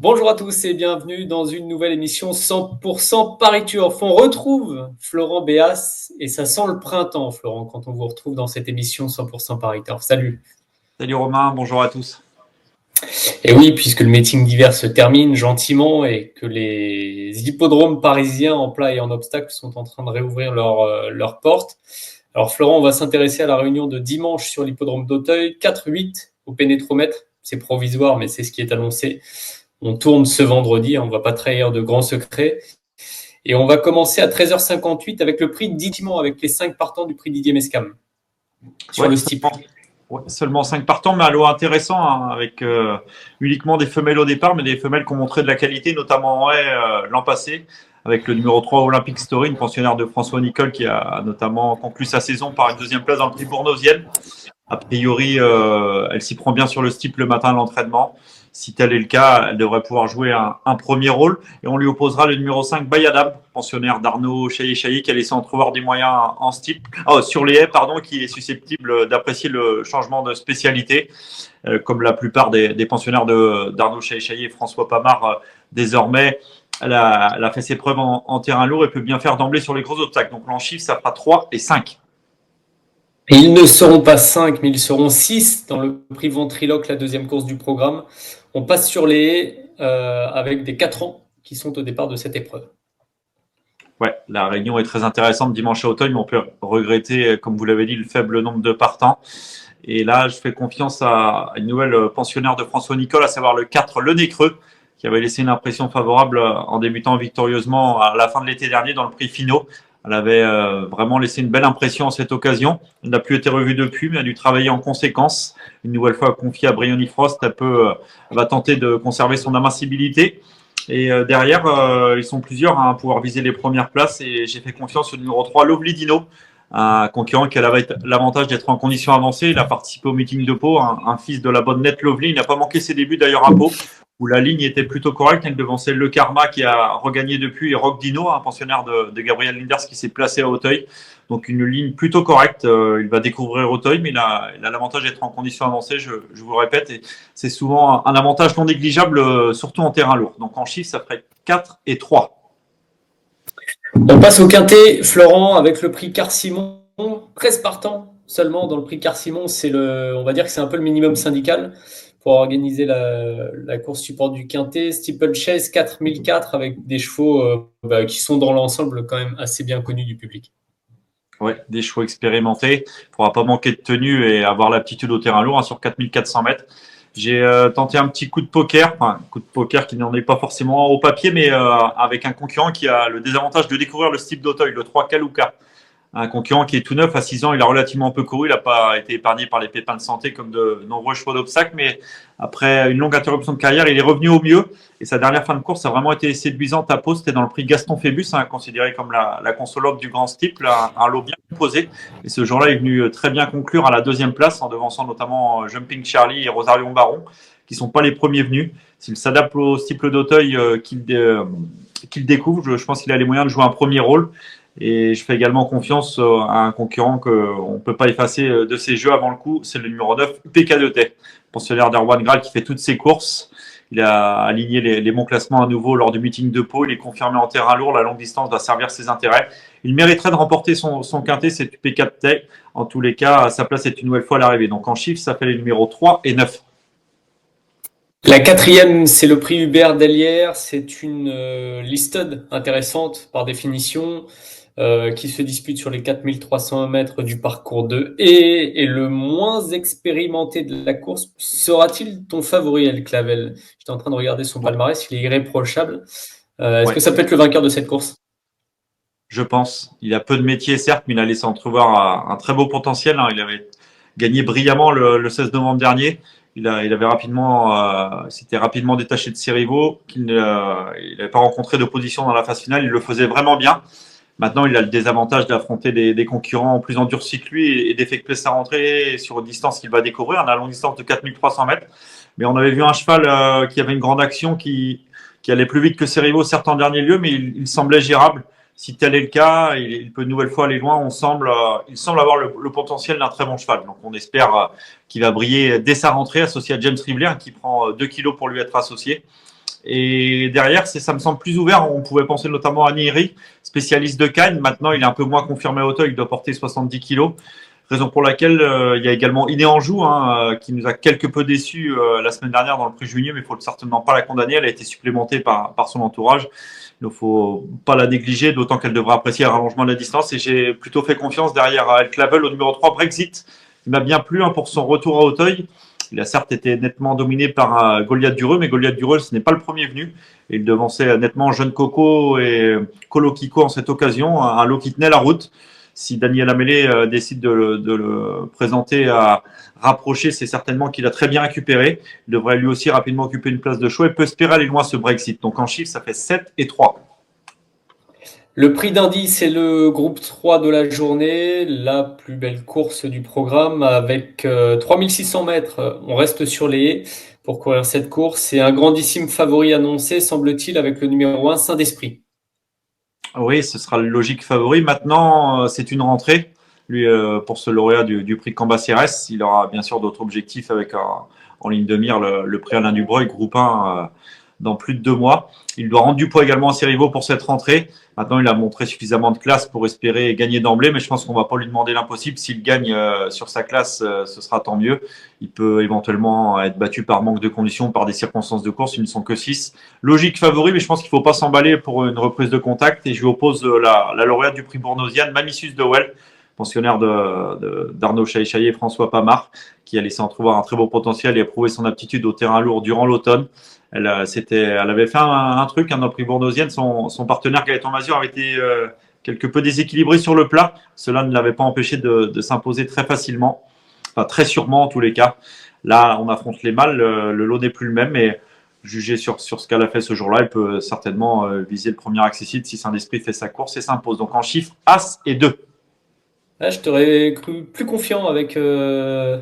Bonjour à tous et bienvenue dans une nouvelle émission 100% Paris Turf. On retrouve Florent Béas et ça sent le printemps, Florent, quand on vous retrouve dans cette émission 100% Paris Turf. Salut. Salut Romain, bonjour à tous. Et oui, puisque le meeting d'hiver se termine gentiment et que les hippodromes parisiens en plat et en obstacle sont en train de réouvrir leurs portes. Alors Florent, on va s'intéresser à la réunion de dimanche sur l'hippodrome d'Auteuil, 4-8 au pénétromètre. C'est provisoire, mais c'est ce qui est annoncé. On tourne ce vendredi, on ne va pas trahir de grands secrets. Et on va commencer à 13h58 avec le prix Didier, avec les 5 partants du prix Didier Mescam. Sur le steeple. Seulement 5 partants, mais un lot intéressant, hein, avec uniquement des femelles au départ, mais des femelles qui ont montré de la qualité, notamment l'an passé, avec le numéro 3 Olympic Story, une pensionnaire de François Nicole, qui a notamment conclu sa saison par une deuxième place dans le prix bournosienne. A priori, elle s'y prend bien sur le steeple le matin à l'entraînement. Si tel est le cas, elle devrait pouvoir jouer un premier rôle. Et on lui opposera le numéro 5, Bayadam, pensionnaire d'Arnaud Chaillet-Chaillet, qui a laissé entrevoir des moyens en steeple, sur les haies, qui est susceptible d'apprécier le changement de spécialité, comme la plupart des pensionnaires d'Arnaud Chaillet-Chaillet et François Pamard, désormais. Elle a fait ses preuves en terrain lourd et peut bien faire d'emblée sur les gros obstacles. Donc en chiffre, ça fera 3 et 5. Et ils ne seront pas 5, mais ils seront 6 dans le prix Ventriloque, la deuxième course du programme. On passe sur les haies avec des 4 ans qui sont au départ de cette épreuve. Ouais, la réunion est très intéressante dimanche à Auteuil, mais on peut regretter, comme vous l'avez dit, le faible nombre de partants. Et là, je fais confiance à une nouvelle pensionnaire de François Nicole, à savoir le 4, le Nez Creux, qui avait laissé une impression favorable en débutant victorieusement à la fin de l'été dernier dans le prix Finaux. Elle avait vraiment laissé une belle impression en cette occasion. Elle n'a plus été revue depuis, mais elle a dû travailler en conséquence. Une nouvelle fois confiée à Briony Frost, elle va tenter de conserver son invincibilité. Et derrière, ils sont plusieurs à pouvoir viser les premières places. Et j'ai fait confiance au numéro 3, Lovely Dino, un concurrent qui a l'avantage d'être en condition avancée. Il a participé au meeting de Pau, un fils de la bonne nette Lovely. Il n'a pas manqué ses débuts d'ailleurs à Pau, où la ligne était plutôt correcte. Elle devançait Le Karma qui a regagné depuis et Rock Dino, un pensionnaire de Gabriel Linders qui s'est placé à Auteuil. Donc une ligne plutôt correcte. Il va découvrir Auteuil, mais il a l'avantage d'être en condition avancée, je vous le répète. Et c'est souvent un avantage non négligeable, surtout en terrain lourd. Donc en chiffre, ça ferait 4 et 3. On passe au quintet, Florent, avec le prix Car-Simon. 13 partants seulement dans le prix Car-Simon. On va dire que c'est un peu le minimum syndical pour organiser la course support du quintet. Steeplechase 4004 avec des chevaux qui sont dans l'ensemble quand même assez bien connus du public. Ouais, des chevaux expérimentés. Il ne pourra pas manquer de tenue et avoir l'aptitude au terrain lourd, sur 4400 mètres. J'ai tenté un petit coup de poker, un coup de poker qui n'en est pas forcément au papier, mais avec un concurrent qui a le désavantage de découvrir le style d'Auteuil, le 3 Kaluka. Un concurrent qui est tout neuf, à 6 ans, il a relativement peu couru, il n'a pas été épargné par les pépins de santé comme de nombreux chevaux d'obstacles, mais après une longue interruption de carrière, il est revenu au mieux, et sa dernière fin de course a vraiment été séduisante à Pau. C'était dans le prix Gaston Phébus, considéré comme la consologue du grand steeple, un lot bien composé, et ce jour-là, il est venu très bien conclure à la deuxième place, en devançant notamment Jumping Charlie et Rosarion Baron, qui sont pas les premiers venus. S'il s'adapte au steeple d'Auteuil qu'il découvre, je pense qu'il a les moyens de jouer un premier rôle. Et je fais également confiance à un concurrent qu'on ne peut pas effacer de ses jeux avant le coup, c'est le numéro 9, PK2T, pensionnaire d'Erwan Graal qui fait toutes ses courses. Il a aligné les bons classements à nouveau lors du meeting de Pau, il est confirmé en terrain lourd, la longue distance va servir ses intérêts. Il mériterait de remporter son quintet, c'est PK2T. En tous les cas, sa place est une nouvelle fois à l'arrivée. Donc en chiffres, ça fait les numéros 3 et 9. La quatrième, c'est le prix Hubert Delière. C'est une listed intéressante par définition. Qui se dispute sur les 4300 mètres du parcours de haie. Et le moins expérimenté de la course, sera-t-il ton favori, El Clavel? J'étais en train de regarder son palmarès, il est irréprochable. Est-ce que ça peut être le vainqueur de cette course? Je pense. Il a peu de métier, certes, mais il a laissé entrevoir un très beau potentiel. Il avait gagné brillamment le 16 novembre dernier. Il avait s'était rapidement détaché de ses rivaux. Il n'avait pas rencontré d'opposition dans la phase finale. Il le faisait vraiment bien. Maintenant, il a le désavantage d'affronter des concurrents plus endurcis que lui et d'effectuer sa rentrée sur une distance qu'il va découvrir, à la longue distance de 4300 mètres. Mais on avait vu un cheval qui avait une grande action, qui allait plus vite que ses rivaux, certes en dernier lieu, mais il semblait gérable. Si tel est le cas, il peut une nouvelle fois aller loin. Il semble avoir le potentiel d'un très bon cheval. Donc on espère qu'il va briller dès sa rentrée, associé à James Rivler, qui prend 2 kilos pour lui être associé. Et derrière, ça me semble plus ouvert. On pouvait penser notamment à Niri, spécialiste de Cannes. Maintenant, il est un peu moins confirmé à Auteuil. Il doit porter 70 kilos. Raison pour laquelle il y a également Iné Anjou, qui nous a quelque peu déçus la semaine dernière dans le prix Juigné, mais il faut certainement pas la condamner. Elle a été supplémentée par son entourage. Il ne faut pas la négliger, d'autant qu'elle devra apprécier le rallongement de la distance. Et j'ai plutôt fait confiance derrière El Clavel au numéro 3, Brexit. Il m'a bien plu pour son retour à Auteuil. Il a certes été nettement dominé par Goliath Dureux, mais Goliath Dureux, ce n'est pas le premier venu. Il devançait nettement Jeune Coco et Colo Kiko en cette occasion, un lot qui tenait la route. Si Daniel Amélé décide de le présenter à rapprocher, c'est certainement qu'il a très bien récupéré. Il devrait lui aussi rapidement occuper une place de choix et peut espérer aller loin ce Brexit. Donc en chiffre, ça fait 7 et 3. Le prix d'Indy, c'est le groupe 3 de la journée, la plus belle course du programme avec 3600 mètres. On reste sur les haies pour courir cette course. Et un grandissime favori annoncé, semble-t-il, avec le numéro 1, Saint-Esprit. Oui, ce sera le logique favori. Maintenant, c'est une rentrée. Lui, pour ce lauréat du prix Cambacérès, il aura bien sûr d'autres objectifs avec en ligne de mire le prix Alain Dubreuil, groupe 1, dans plus de 2 mois. Il doit rendre du poids également à ses rivaux pour cette rentrée. Maintenant, il a montré suffisamment de classe pour espérer gagner d'emblée, mais je pense qu'on va pas lui demander l'impossible. S'il gagne sur sa classe, ce sera tant mieux. Il peut éventuellement être battu par manque de conditions, par des circonstances de course. Ils ne sont que 6. Logique favori, mais je pense qu'il ne faut pas s'emballer pour une reprise de contact. Et je lui oppose la lauréate du prix Bournosienne, Mamissus de Well, pensionnaire d'Arnaud Chaïchaillé et François Pamard, qui a laissé entrevoir un très beau potentiel et a prouvé son aptitude au terrain lourd durant l'automne. Elle avait fait un truc, un prix Bournosienne. Son partenaire Gaëtan Mazur avait été quelque peu déséquilibré sur le plat. Cela ne l'avait pas empêché de s'imposer très facilement, enfin très sûrement en tous les cas. Là, on affronte les mâles. Le lot n'est plus le même, mais jugé sur ce qu'elle a fait ce jour-là, elle peut certainement viser le premier accessible si Saint-Esprit fait sa course et s'impose. Donc en chiffres, As et 2. Ah, je t'aurais cru plus confiant avec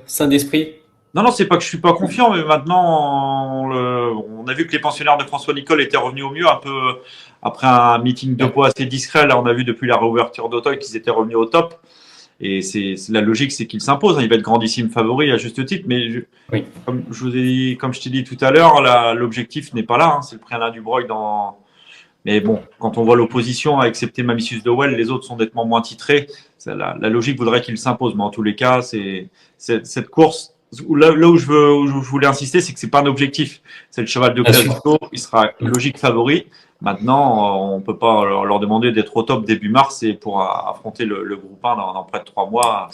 Saint-Esprit. Non, c'est pas que je suis pas confiant, mais maintenant, on a vu que les pensionnaires de François Nicole étaient revenus au mieux, un peu après un meeting de poids assez discret. Là, on a vu depuis la réouverture d'Auteuil qu'ils étaient revenus au top. Et la logique, c'est qu'il s'impose. Il va être grandissime favori à juste titre, mais Oui. comme je t'ai dit tout à l'heure, l'objectif n'est pas là. C'est le prix Alain Dubreuil dans. Mais bon, quand on voit l'opposition, à excepter Mamissus de Well, les autres sont nettement moins titrés. La logique voudrait qu'il s'impose, mais en tous les cas, c'est cette course. Là où je voulais insister, c'est que c'est pas un objectif. C'est le cheval de Glasgow, il sera logique favori. Maintenant, on peut pas leur demander d'être au top début mars et pour affronter le groupe 1 dans près de 3 mois,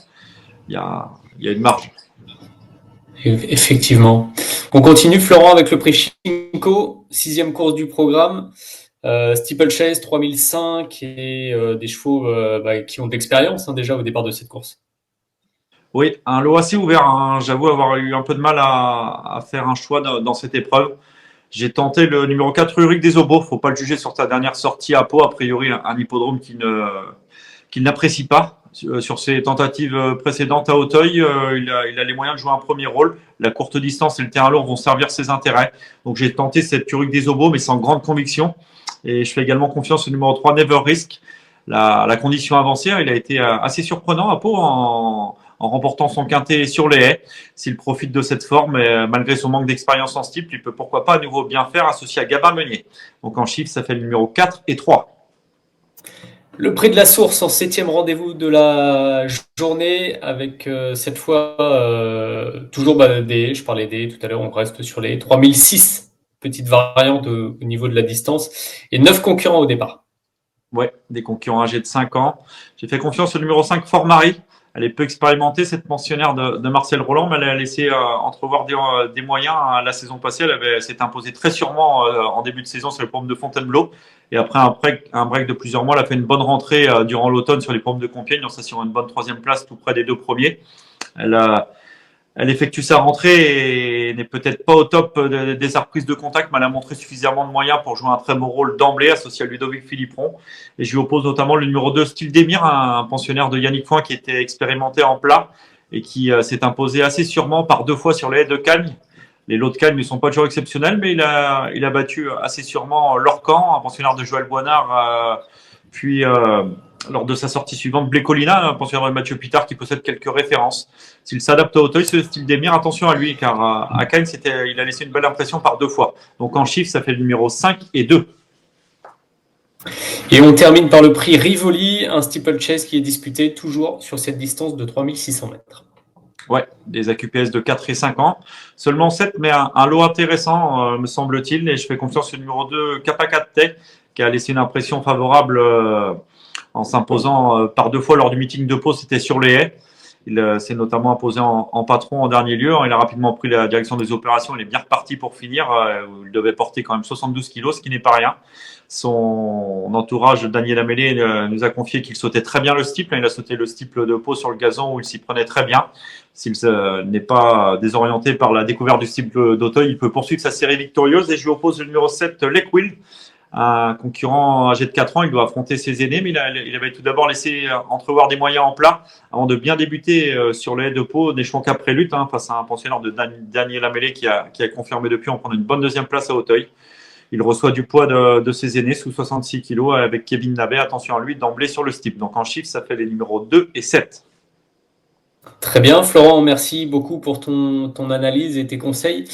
il y a une marge. Effectivement. On continue, Florent, avec le prix Chinko, 6e course du programme. Steeplechase 3005 et des chevaux qui ont de l'expérience déjà au départ de cette course. Oui, un lot assez ouvert. J'avoue avoir eu un peu de mal à faire un choix dans cette épreuve. J'ai tenté le numéro 4, Ulrich Desobos. Faut pas le juger sur sa dernière sortie à Pau. A priori, un hippodrome qu'il n'apprécie pas. Sur ses tentatives précédentes à Auteuil, il a les moyens de jouer un premier rôle. La courte distance et le terrain lourd vont servir ses intérêts. Donc j'ai tenté cette Ulrich Desobos, mais sans grande conviction. Et je fais également confiance au numéro 3, Never Risk. La condition avancée, il a été assez surprenant à Pau en remportant son quintet sur les haies. S'il profite de cette forme, malgré son manque d'expérience en steeple, il peut pourquoi pas à nouveau bien faire associé à Gabin Meunier. Donc en chiffre, ça fait le numéro 4 et 3. Le prix de la source en 7e rendez-vous de la journée avec cette fois toujours des, je parlais des tout à l'heure, on reste sur les 3006, petite variante au niveau de la distance et 9 concurrents au départ. Ouais, des concurrents âgés de 5 ans. J'ai fait confiance au numéro 5, Fort Marie. Elle est peu expérimentée, cette pensionnaire de Marcel Roland, mais elle a laissé entrevoir des moyens. La saison passée, elle s'est imposée très sûrement en début de saison sur les pommes de Fontainebleau. Et après un break de plusieurs mois, elle a fait une bonne rentrée durant l'automne sur les pommes de Compiègne, en s'assurant une bonne 3e place tout près des 2 premiers. Elle effectue sa rentrée et n'est peut-être pas au top des reprises de contact, mais elle a montré suffisamment de moyens pour jouer un très beau rôle d'emblée associé à Ludovic Philippon. Et je lui oppose notamment le numéro 2, Style Demir, un pensionnaire de Yannick Foin qui était expérimenté en plat et qui s'est imposé assez sûrement par 2 fois sur les haies de Cagnes. Les lots de Cagnes ne sont pas toujours exceptionnels, mais il a battu assez sûrement Lorcan, un pensionnaire de Joël Boinard, puis lors de sa sortie suivante. Blécolina, pensionnaire de Mathieu Pitard, qui possède quelques références. S'il s'adapte à Auteuil, ce style d'Emir, attention à lui, car à Cannes, il a laissé une belle impression par 2 fois. Donc en chiffre, ça fait le numéro 5 et 2. Et on termine par le prix Rivoli, un steeplechase qui est disputé toujours sur cette distance de 3600 mètres. Ouais, des AQPS de 4 et 5 ans. Seulement 7, mais un lot intéressant, me semble-t-il. Et je fais confiance au numéro 2, Kapakate, qui a laissé une impression favorable en s'imposant par 2 fois lors du meeting de Pau, c'était sur les haies. Il s'est notamment imposé en patron en dernier lieu. Il a rapidement pris la direction des opérations. Il est bien reparti pour finir. Il devait porter quand même 72 kilos, ce qui n'est pas rien. Son entourage, Daniel Amélé, nous a confié qu'il sautait très bien le steeple. Il a sauté le steeple de Pau sur le gazon où il s'y prenait très bien. S'il n'est pas désorienté par la découverte du steeple d'Auteuil, il peut poursuivre sa série victorieuse. Et je lui oppose le numéro 7, Leckwill, un concurrent âgé de 4 ans. Il doit affronter ses aînés, mais il avait tout d'abord laissé entrevoir des moyens en plat avant de bien débuter sur les haies de Pau, d'échelon cap prélude, face à un pensionnaire de Daniel Amélé qui a confirmé depuis en prenant une bonne deuxième place à Auteuil. Il reçoit du poids de ses aînés sous 66 kg avec Kevin Nabet. Attention à lui d'emblée sur le steeple. Donc en chiffre, ça fait les numéros 2 et 7. Très bien, Florent, merci beaucoup pour ton analyse et tes conseils.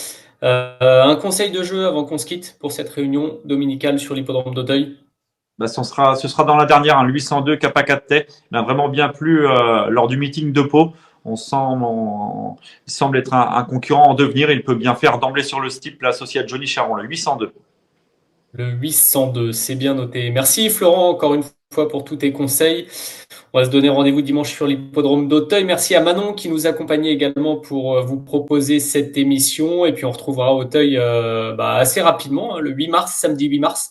Un conseil de jeu avant qu'on se quitte pour cette réunion dominicale sur l'hippodrome d'Auteuil? Ce sera dans la dernière, 802 Kapakate. Il a vraiment bien plu lors du meeting de Pau. Il semble être un concurrent en devenir. Il peut bien faire d'emblée sur le steeple associé à Johnny Charon, le 802. Le 802, c'est bien noté. Merci Florent, encore une fois pour tous tes conseils. On va se donner rendez-vous dimanche sur l'hippodrome d'Auteuil. Merci à Manon qui nous accompagnait également pour vous proposer cette émission. Et puis on retrouvera Auteuil assez rapidement, le 8 mars, samedi 8 mars,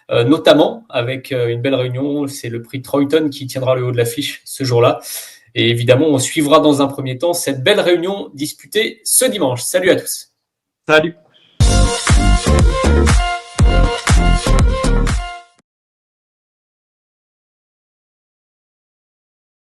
notamment avec une belle réunion. C'est le prix Troyton qui tiendra le haut de l'affiche ce jour-là. Et évidemment, on suivra dans un premier temps cette belle réunion disputée ce dimanche. Salut à tous. Salut.